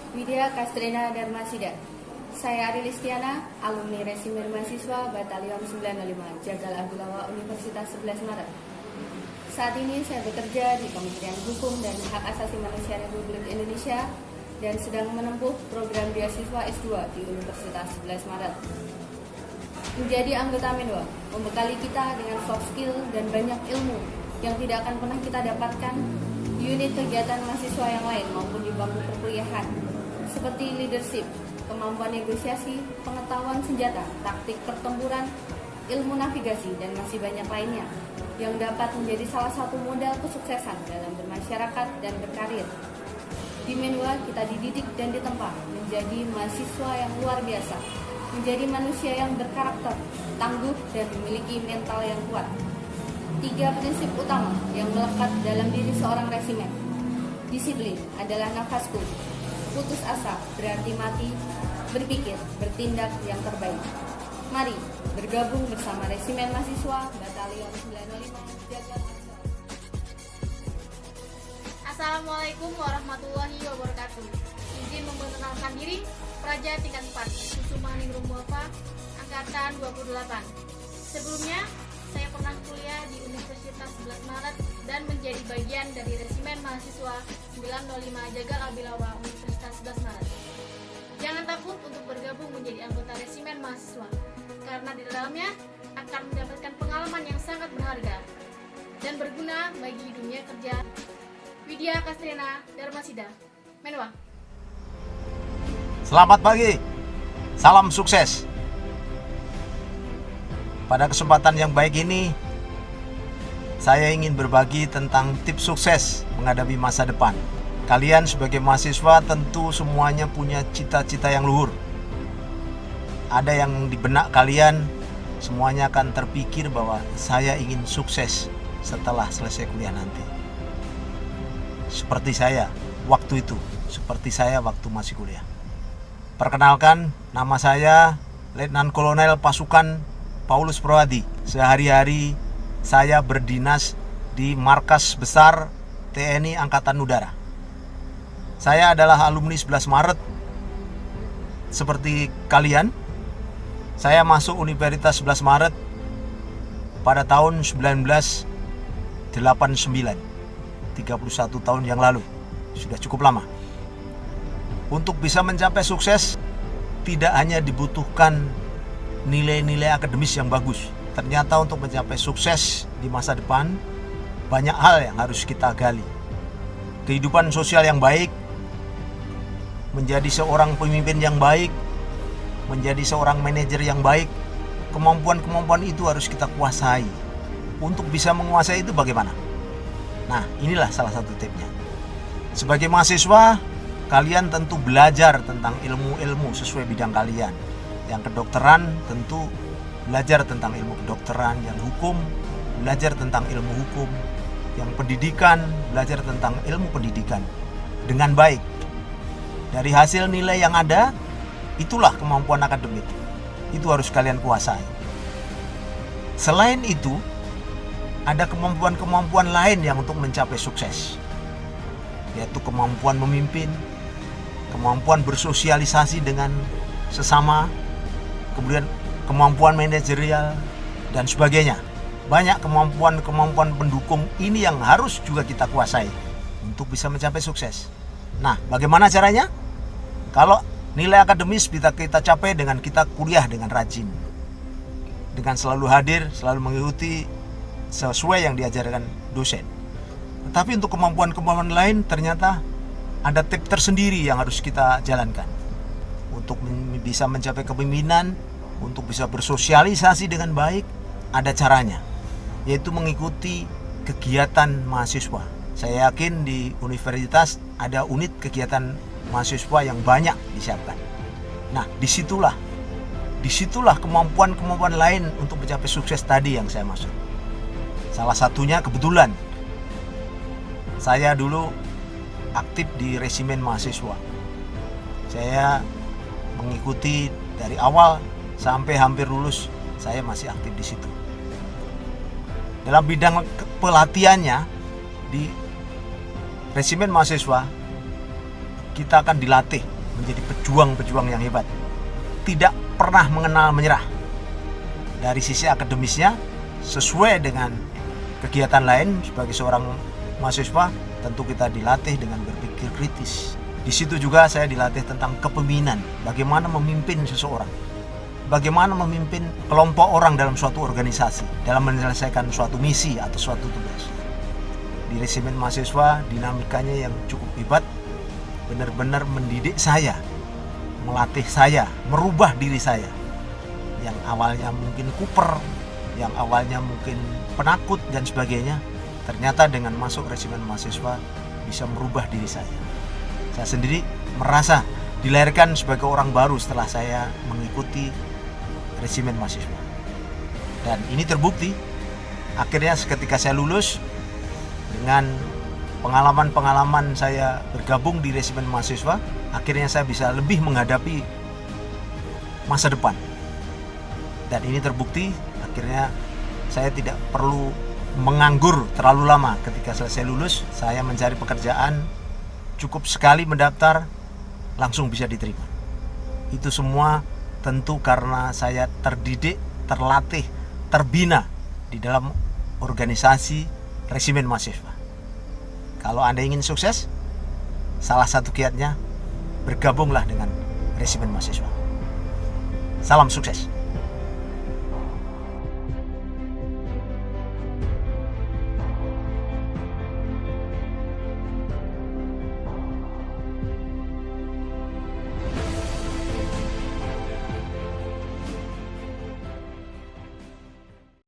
Widya Kastrena Darmasida. Saya Ari Listiana, alumni Resimen Mahasiswa Batalion 905, Jagal Abdulawa Universitas 11 Maret. Saat ini saya bekerja di Kementerian Hukum dan Hak Asasi Manusia Republik Indonesia dan sedang menempuh program beasiswa S2 di Universitas 11 Maret. Menjadi anggota Menwa membekali kita dengan soft skill dan banyak ilmu yang tidak akan pernah kita dapatkan di unit kegiatan mahasiswa yang lain maupun di bangku perkuliahan, seperti leadership, kemampuan negosiasi, pengetahuan senjata, taktik pertempuran, ilmu navigasi, dan masih banyak lainnya yang dapat menjadi salah satu modal kesuksesan dalam bermasyarakat dan berkarir. Di Menwa kita dididik dan ditempa menjadi mahasiswa yang luar biasa, menjadi manusia yang berkarakter, tangguh, dan memiliki mental yang kuat. 3 prinsip utama yang melekat dalam diri seorang resimen. Disiplin adalah nafasku. Putus asa berarti mati. Berpikir, bertindak yang terbaik. Mari bergabung bersama Resimen Mahasiswa Batalion 905 Jagal. Assalamualaikum warahmatullahi wabarakatuh. Izin memperkenalkan diri, Praja tingkat 4, Kusuma Ningrum Wafa, angkatan 28. Sebelumnya, saya pernah kuliah di Universitas 11 Maret dan menjadi bagian dari Resimen Mahasiswa 905 Jagal Abdulawa Universitas 11 Maret. Jangan takut untuk bergabung menjadi anggota Resimen Mahasiswa, karena di dalamnya akan mendapatkan pengalaman yang sangat berharga dan berguna bagi dunia kerja. Widya Kastrena Darmasida, Menwa. Selamat pagi, salam sukses. Pada kesempatan yang baik ini, saya ingin berbagi tentang tips sukses menghadapi masa depan. Kalian sebagai mahasiswa tentu semuanya punya cita-cita yang luhur. Ada yang di benak kalian, semuanya akan terpikir bahwa saya ingin sukses setelah selesai kuliah nanti. Seperti saya waktu itu, seperti saya waktu masih kuliah. Perkenalkan, nama saya Letnan Kolonel Pasukan Paulus Prowadi. Sehari-hari saya berdinas di Markas Besar TNI Angkatan Udara. Saya adalah alumni 11 Maret. Seperti kalian, saya masuk Universitas 11 Maret pada tahun 1989. 31 tahun yang lalu. Sudah cukup lama. Untuk bisa mencapai sukses, tidak hanya dibutuhkan nilai-nilai akademis yang bagus. Ternyata untuk mencapai sukses di masa depan, banyak hal yang harus kita gali. Kehidupan sosial yang baik, menjadi seorang pemimpin yang baik, menjadi seorang manajer yang baik, kemampuan-kemampuan itu harus kita kuasai. Untuk bisa menguasai itu bagaimana? Nah, inilah salah satu tipsnya. Sebagai mahasiswa, kalian tentu belajar tentang ilmu-ilmu sesuai bidang kalian. Yang kedokteran tentu belajar tentang ilmu kedokteran, yang hukum belajar tentang ilmu hukum, yang pendidikan belajar tentang ilmu pendidikan dengan baik. Dari hasil nilai yang ada, itulah kemampuan akademik. Itu harus kalian kuasai. Selain itu, ada kemampuan-kemampuan lain yang untuk mencapai sukses, yaitu kemampuan memimpin, kemampuan bersosialisasi dengan sesama, kemudian kemampuan manajerial, dan sebagainya. Banyak kemampuan-kemampuan pendukung ini yang harus juga kita kuasai untuk bisa mencapai sukses. Nah, bagaimana caranya? Kalau nilai akademis bisa kita capai dengan kita kuliah dengan rajin, dengan selalu hadir, selalu mengikuti sesuai yang diajarkan dosen. Tetapi untuk kemampuan-kemampuan lain ternyata ada tips tersendiri yang harus kita jalankan. Untuk bisa mencapai kepemimpinan, untuk bisa bersosialisasi dengan baik, ada caranya, yaitu mengikuti kegiatan mahasiswa. Saya yakin di universitas ada unit kegiatan mahasiswa yang banyak disiapkan. Nah, disitulah kemampuan-kemampuan lain untuk mencapai sukses tadi yang saya maksud. Salah satunya kebetulan saya dulu aktif di Resimen Mahasiswa. Saya mengikuti dari awal sampai hampir lulus, saya masih aktif di situ. Dalam bidang pelatihannya di Resimen Mahasiswa, kita akan dilatih menjadi pejuang-pejuang yang hebat. Tidak pernah mengenal menyerah. Dari sisi akademisnya, sesuai dengan kegiatan lain sebagai seorang mahasiswa, tentu kita dilatih dengan berpikir kritis. Di situ juga saya dilatih tentang kepemimpinan, bagaimana memimpin seseorang, bagaimana memimpin kelompok orang dalam suatu organisasi, dalam menyelesaikan suatu misi atau suatu tugas. Di resimen mahasiswa, dinamikanya yang cukup hebat, benar-benar mendidik saya, melatih saya, merubah diri saya. Yang awalnya mungkin kuper, yang awalnya mungkin penakut dan sebagainya, ternyata dengan masuk resimen mahasiswa bisa merubah diri saya. Saya sendiri merasa dilahirkan sebagai orang baru setelah saya mengikuti resimen mahasiswa. Dan ini terbukti. Akhirnya ketika saya lulus, dengan pengalaman-pengalaman saya bergabung di resimen mahasiswa, akhirnya saya bisa lebih menghadapi masa depan. Dan ini terbukti, akhirnya saya tidak perlu menganggur terlalu lama. Ketika selesai lulus, saya mencari pekerjaan, cukup sekali mendaftar, langsung bisa diterima. Itu semua tentu karena saya terdidik, terlatih, terbina di dalam organisasi resimen mahasiswa. Kalau Anda ingin sukses, salah satu kiatnya bergabunglah dengan resimen mahasiswa. Salam sukses.